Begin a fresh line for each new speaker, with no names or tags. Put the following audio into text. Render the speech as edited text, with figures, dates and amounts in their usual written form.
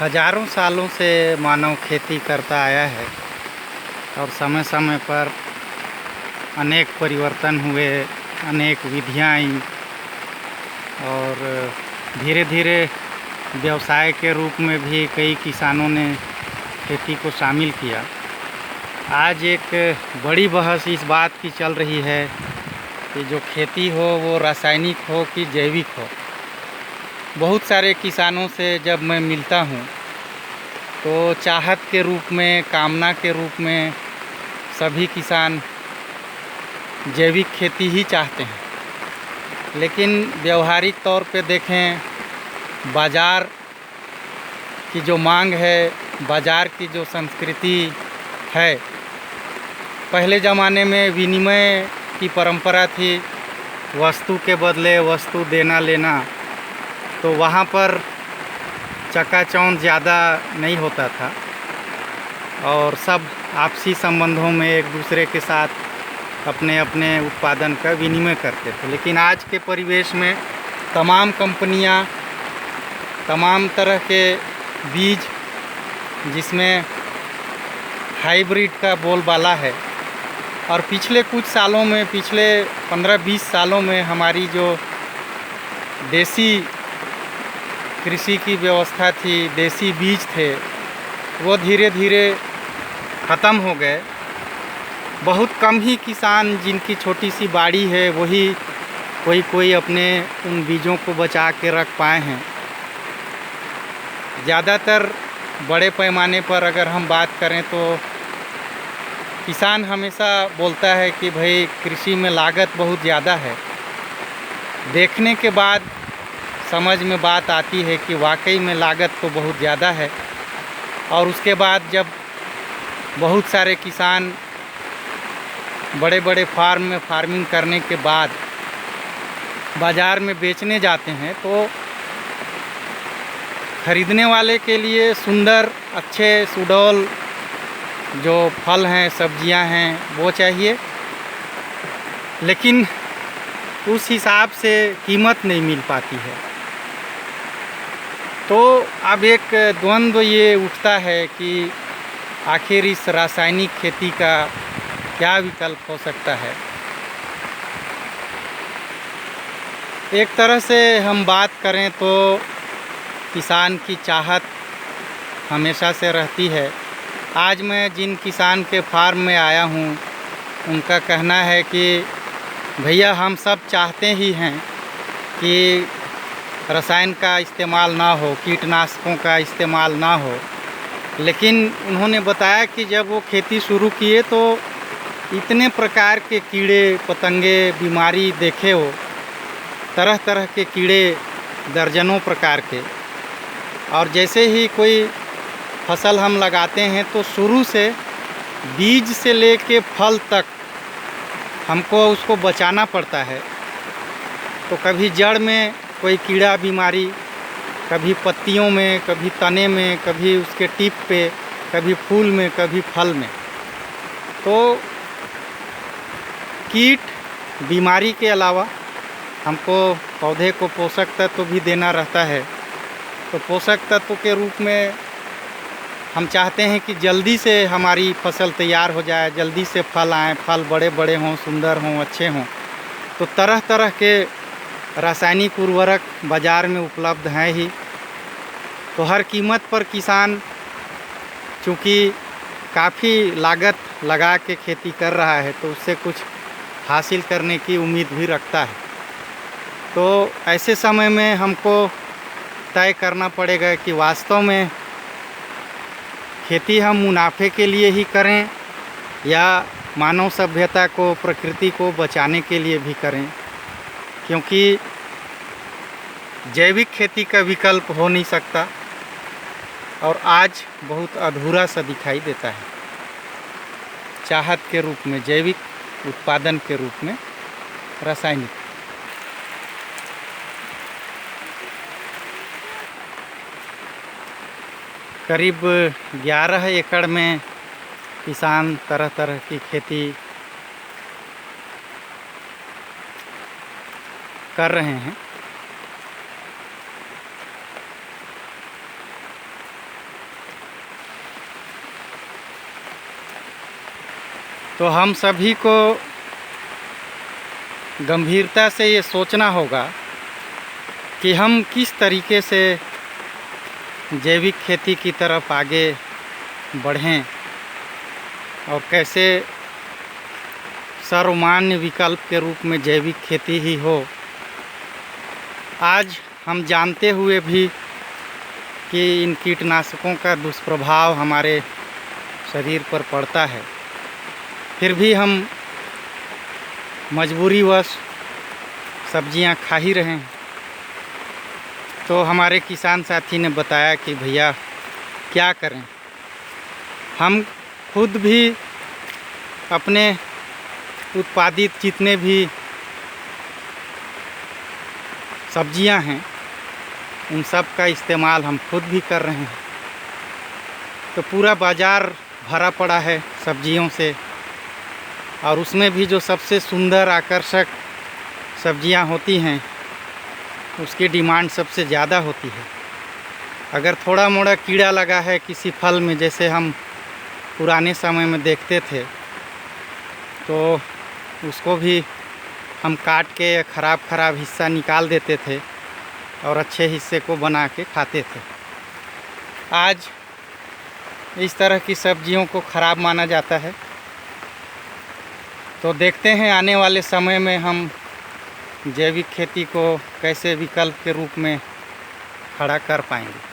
हजारों सालों से मानव खेती करता आया है और समय समय पर अनेक परिवर्तन हुए, अनेक विधियां आईं और धीरे धीरे व्यवसाय के रूप में भी कई किसानों ने खेती को शामिल किया। आज एक बड़ी बहस इस बात की चल रही है कि जो खेती हो वो रासायनिक हो कि जैविक हो। बहुत सारे किसानों से जब मैं मिलता हूँ तो चाहत के रूप में, कामना के रूप में सभी किसान जैविक खेती ही चाहते हैं, लेकिन व्यवहारिक तौर पे देखें, बाज़ार की जो मांग है, बाज़ार की जो संस्कृति है, पहले ज़माने में विनिमय की परंपरा थी, वस्तु के बदले वस्तु देना लेना, तो वहाँ पर चकाचौंध ज़्यादा नहीं होता था और सब आपसी संबंधों में एक दूसरे के साथ अपने अपने उत्पादन का विनिमय करते थे। लेकिन आज के परिवेश में तमाम कंपनियां, तमाम तरह के बीज जिसमें हाइब्रिड का बोलबाला है और पिछले कुछ सालों में, पिछले 15-20 सालों में हमारी जो देसी कृषि की व्यवस्था थी, देसी बीज थे, वो धीरे धीरे ख़त्म हो गए। बहुत कम ही किसान जिनकी छोटी सी बाड़ी है वही कोई अपने उन बीजों को बचा के रख पाए हैं। ज़्यादातर बड़े पैमाने पर अगर हम बात करें तो किसान हमेशा बोलता है कि भाई कृषि में लागत बहुत ज़्यादा है। देखने के बाद समझ में बात आती है कि वाकई में लागत तो बहुत ज़्यादा है और उसके बाद जब बहुत सारे किसान बड़े बड़े फार्म में फार्मिंग करने के बाद बाज़ार में बेचने जाते हैं तो ख़रीदने वाले के लिए सुंदर, अच्छे, सुडौल जो फल हैं, सब्जियां हैं वो चाहिए, लेकिन उस हिसाब से कीमत नहीं मिल पाती है। तो अब एक द्वंद्व ये उठता है कि आखिर इस रासायनिक खेती का क्या विकल्प हो सकता है। एक तरह से हम बात करें तो किसान की चाहत हमेशा से रहती है। आज मैं जिन किसान के फार्म में आया हूँ उनका कहना है कि भैया हम सब चाहते ही हैं कि रसायन का इस्तेमाल ना हो, कीटनाशकों का इस्तेमाल ना हो, लेकिन उन्होंने बताया कि जब वो खेती शुरू किए तो इतने प्रकार के कीड़े पतंगे, बीमारी देखे हो, तरह तरह के कीड़े, दर्जनों प्रकार के। और जैसे ही कोई फसल हम लगाते हैं तो शुरू से बीज से लेके फल तक हमको उसको बचाना पड़ता है। तो कभी जड़ में कोई कीड़ा बीमारी, कभी पत्तियों में, कभी तने में, कभी उसके टिप पे, कभी फूल में, कभी फल में। तो कीट बीमारी के अलावा हमको पौधे को पोषक तत्व भी देना रहता है। तो पोषक तत्व के रूप में हम चाहते हैं कि जल्दी से हमारी फसल तैयार हो जाए, जल्दी से फल आएँ, फल बड़े बड़े हों, सुंदर हों, अच्छे हों। तो तरह तरह के रासायनिक उर्वरक बाज़ार में उपलब्ध हैं ही। तो हर कीमत पर किसान चूँकि काफ़ी लागत लगा के खेती कर रहा है तो उससे कुछ हासिल करने की उम्मीद भी रखता है। तो ऐसे समय में हमको तय करना पड़ेगा कि वास्तव में खेती हम मुनाफे के लिए ही करें या मानव सभ्यता को, प्रकृति को बचाने के लिए भी करें, क्योंकि जैविक खेती का विकल्प हो नहीं सकता और आज बहुत अधूरा सा दिखाई देता है। चाहत के रूप में जैविक, उत्पादन के रूप में रासायनिक। करीब 11 एकड़ में किसान तरह तरह की खेती कर रहे हैं। तो हम सभी को गंभीरता से ये सोचना होगा कि हम किस तरीके से जैविक खेती की तरफ आगे बढ़ें और कैसे सर्वमान्य विकल्प के रूप में जैविक खेती ही हो। आज हम जानते हुए भी कि इन कीटनाशकों का दुष्प्रभाव हमारे शरीर पर पड़ता है, फिर भी हम मजबूरीवश सब्जियां खा ही रहे हैं। तो हमारे किसान साथी ने बताया कि भैया क्या करें, हम खुद भी अपने उत्पादित जितने भी सब्जियां हैं उन सब का इस्तेमाल हम खुद भी कर रहे हैं। तो पूरा बाज़ार भरा पड़ा है सब्जियों से, और उसमें भी जो सबसे सुंदर आकर्षक सब्जियां होती हैं उसकी डिमांड सबसे ज़्यादा होती है। अगर थोड़ा मोड़ा कीड़ा लगा है किसी फल में, जैसे हम पुराने समय में देखते थे, तो उसको भी हम काट के ख़राब हिस्सा निकाल देते थे और अच्छे हिस्से को बना के खाते थे। आज इस तरह की सब्जियों को ख़राब माना जाता है। तो देखते हैं आने वाले समय में हम जैविक खेती को कैसे विकल्प के रूप में खड़ा कर पाएंगे।